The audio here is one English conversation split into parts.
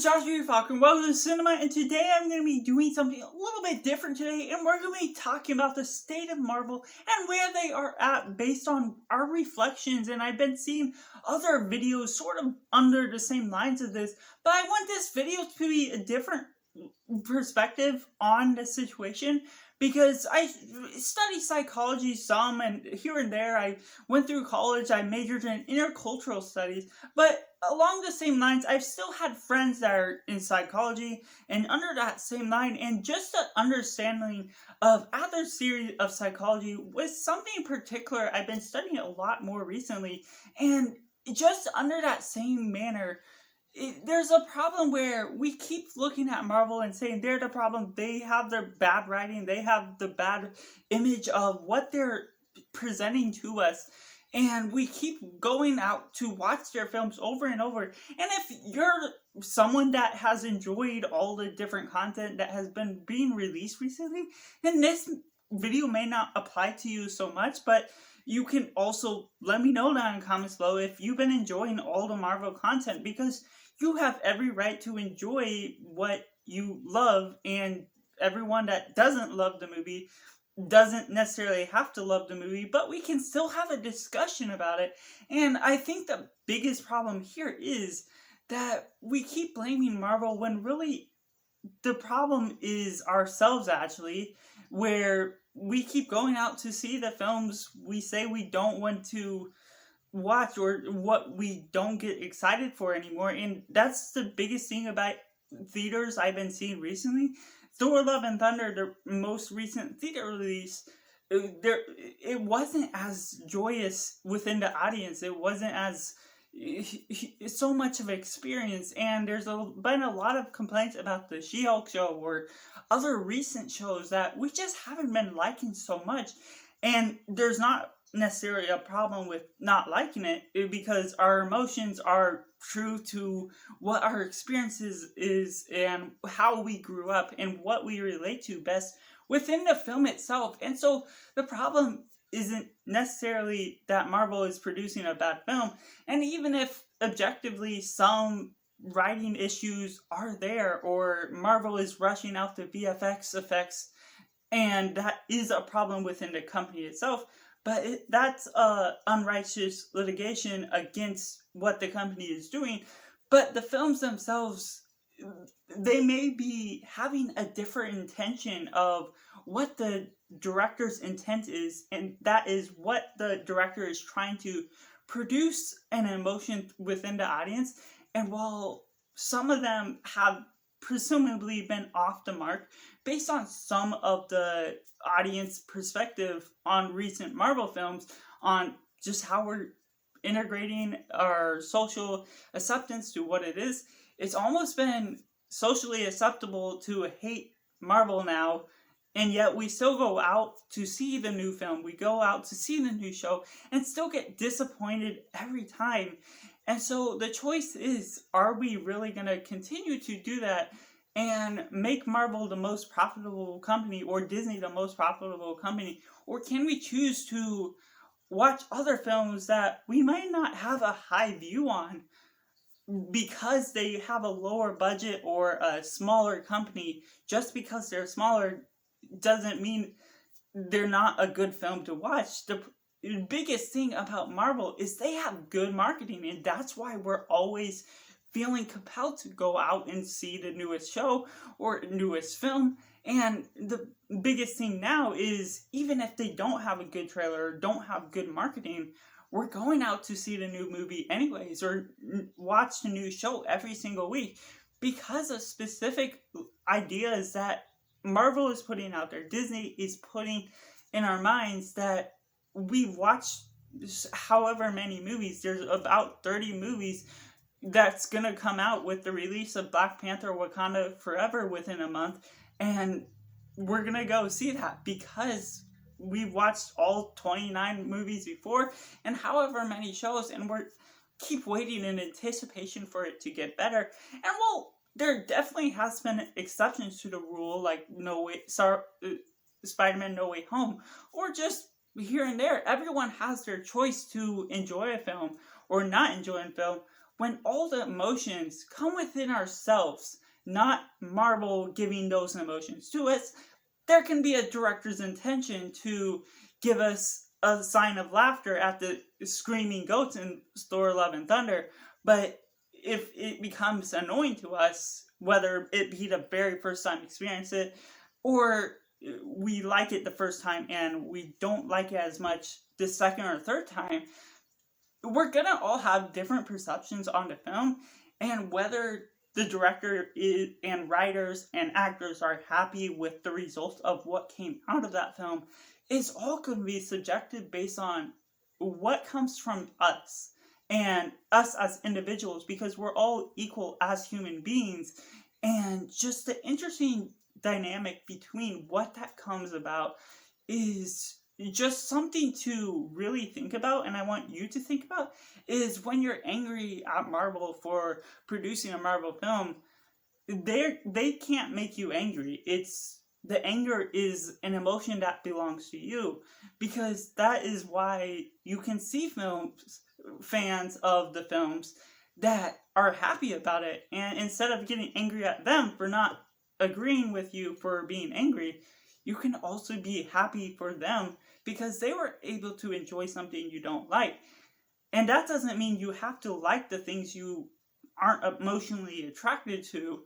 is Joshua Falcon. Welcome to Cinema, and today I'm going to be doing something a little bit different today, and we're going to be talking about the state of Marvel and where they are at based on our reflections. And I've been seeing other videos sort of under the same lines of this, but I want this video to be a different perspective on the situation, because I study psychology some, and here and there I went through college, I majored in intercultural studies, but along the same lines, I've still had friends that are in psychology, and under that same line, and just an understanding of Adler's theory of psychology was something in particular I've been studying a lot more recently, and just under that same manner, there's a problem where we keep looking at Marvel and saying they're the problem, they have their bad writing, they have the bad image of what they're presenting to us, and we keep going out to watch their films over and over. And if you're someone that has enjoyed all the different content that has been being released recently, then this video may not apply to you so much, but you can also let me know down in the comments below if you've been enjoying all the Marvel content, because you have every right to enjoy what you love, and everyone that doesn't love the movie doesn't necessarily have to love the movie, but we can still have a discussion about it. And I think the biggest problem here is that we keep blaming Marvel when really the problem is ourselves, actually, where we keep going out to see the films we say we don't want to watch, or what we don't get excited for anymore. And that's the biggest thing about theaters I've been seeing recently. Thor: Love and Thunder, the most recent theater release, it wasn't as joyous within the audience. It wasn't as so much of an experience, and there's been a lot of complaints about the She-Hulk show or other recent shows that we just haven't been liking so much. And there's not necessarily a problem with not liking it, because our emotions are true to what our experiences is and how we grew up and what we relate to best within the film itself. And so the problem isn't necessarily that Marvel is producing a bad film, and even if objectively some writing issues are there, or Marvel is rushing out the VFX effects, and that is a problem within the company itself, but that's unrighteous litigation against what the company is doing. But the films themselves, they may be having a different intention of what the director's intent is, and that is what the director is trying to produce an emotion within the audience. And while some of them have presumably been off the mark based on some of the audience perspective on recent Marvel films, on just how we're integrating our social acceptance to what it is, it's almost been socially acceptable to hate Marvel now, and yet we still go out to see the new film, we go out to see the new show, and still get disappointed every time. And so the choice is, are we really going to continue to do that and make Marvel the most profitable company, or Disney the most profitable company? Or can we choose to watch other films that we might not have a high view on because they have a lower budget or a smaller company? Just because they're smaller doesn't mean they're not a good film to watch. The biggest thing about Marvel is they have good marketing, and that's why we're always feeling compelled to go out and see the newest show or newest film. And the biggest thing now is, even if they don't have a good trailer or don't have good marketing, we're going out to see the new movie anyways, or watch the new show every single week, because of specific ideas that Marvel is putting out there, Disney is putting in our minds, that we've watched however many movies. There's about 30 movies that's going to come out with the release of Black Panther: Wakanda Forever within a month, and we're going to go see that because we've watched all 29 movies before, and however many shows, and we're keep waiting in anticipation for it to get better. And well, there definitely has been exceptions to the rule, like Spider-Man No Way Home, or just here and there. Everyone has their choice to enjoy a film or not enjoy a film, when all the emotions come within ourselves, not Marvel giving those emotions to us. There can be a director's intention to give us a sign of laughter at the screaming goats in Thor: Love and Thunder, but if it becomes annoying to us, whether it be the very first time experience it, or we like it the first time and we don't like it as much the second or third time, we're gonna all have different perceptions on the film, and whether the director and writers and actors are happy with the result of what came out of that film is all going to be subjective based on what comes from us and us as individuals, because we're all equal as human beings. And just the interesting dynamic between what that comes about is just something to really think about, and I want you to think about, is when you're angry at Marvel for producing a Marvel film, they can't make you angry. It's the anger is an emotion that belongs to you, because that is why you can see fans of the films that are happy about it, and instead of getting angry at them for not agreeing with you for being angry, you can also be happy for them because they were able to enjoy something you don't like. And that doesn't mean you have to like the things you aren't emotionally attracted to,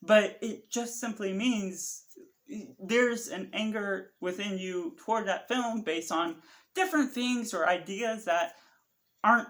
but it just simply means there's an anger within you toward that film based on different things or ideas that aren't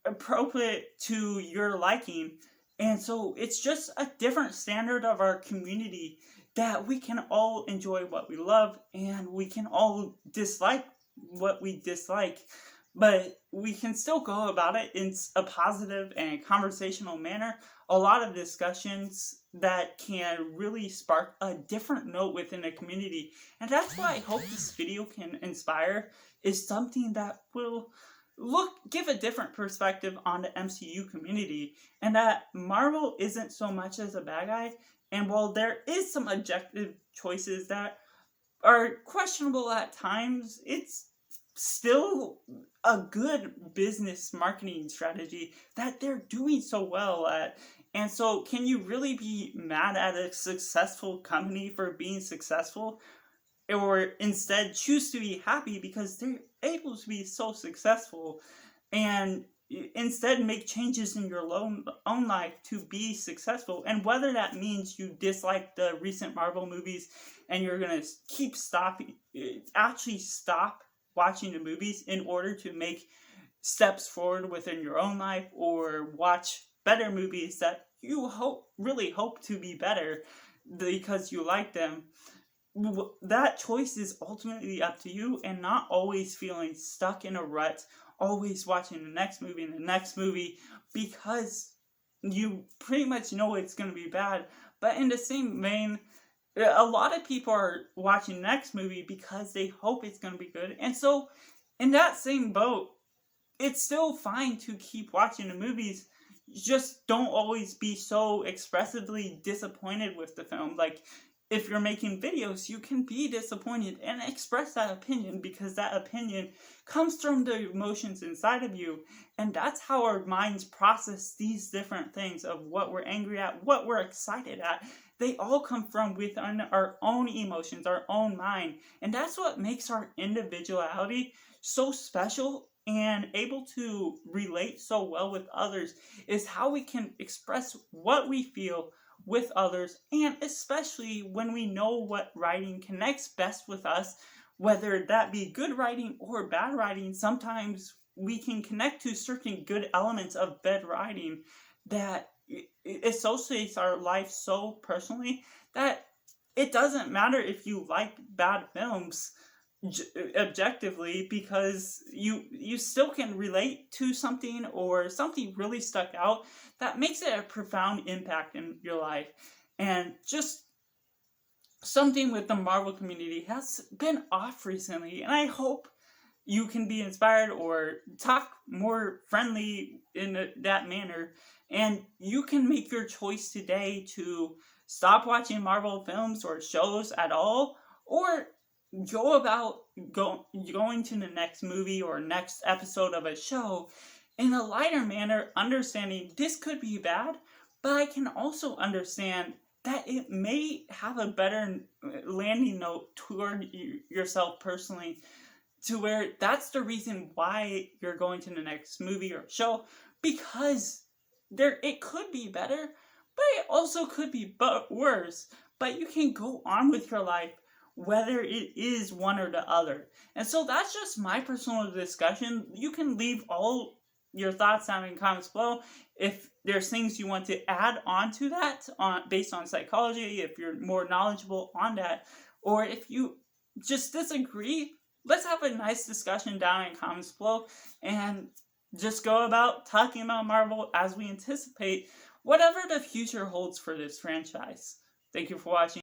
appropriate to your liking. And so it's just a different standard of our community that we can all enjoy what we love and we can all dislike what we dislike, but we can still go about it in a positive and conversational manner. A lot of discussions that can really spark a different note within the community. And that's why I hope this video can inspire, is something that will give a different perspective on the MCU community, and that Marvel isn't so much as a bad guy. And while there is some objective choices that are questionable at times, it's still a good business marketing strategy that they're doing so well at. And so can you really be mad at a successful company for being successful? Or instead choose to be happy because they're able to be so successful, and instead make changes in your own life to be successful. And whether that means you dislike the recent Marvel movies and you're going to actually stop watching the movies in order to make steps forward within your own life, or watch better movies that you really hope to be better because you like them, that choice is ultimately up to you, and not always feeling stuck in a rut, always watching the next movie and the next movie because you pretty much know it's going to be bad. But in the same vein, a lot of people are watching the next movie because they hope it's going to be good. And so in that same boat, it's still fine to keep watching the movies. Just don't always be so expressively disappointed with the film. Like, if you're making videos, you can be disappointed and express that opinion, because that opinion comes from the emotions inside of you. And that's how our minds process these different things of what we're angry at, what we're excited at. They all come from within our own emotions, our own mind. And that's what makes our individuality so special and able to relate so well with others, is how we can express what we feel with others, and especially when we know what writing connects best with us, whether that be good writing or bad writing. Sometimes we can connect to certain good elements of bad writing that associates our life so personally that it doesn't matter if you like bad films objectively, because you still can relate to something, or something really stuck out that makes it a profound impact in your life. And just something with the Marvel community has been off recently, and I hope you can be inspired or talk more friendly in that manner, and you can make your choice today to stop watching Marvel films or shows at all, or go about going to the next movie or next episode of a show in a lighter manner, understanding this could be bad, but I can also understand that it may have a better landing note toward yourself personally, to where that's the reason why you're going to the next movie or show, because it could be better, but it also could be worse. But you can go on with your life whether it is one or the other. And so that's just my personal discussion. You can leave all your thoughts down in comments below if there's things you want to add on to that based on psychology, if you're more knowledgeable on that, or if you just disagree. Let's have a nice discussion down in comments below and just go about talking about Marvel as we anticipate whatever the future holds for this franchise. Thank you for watching.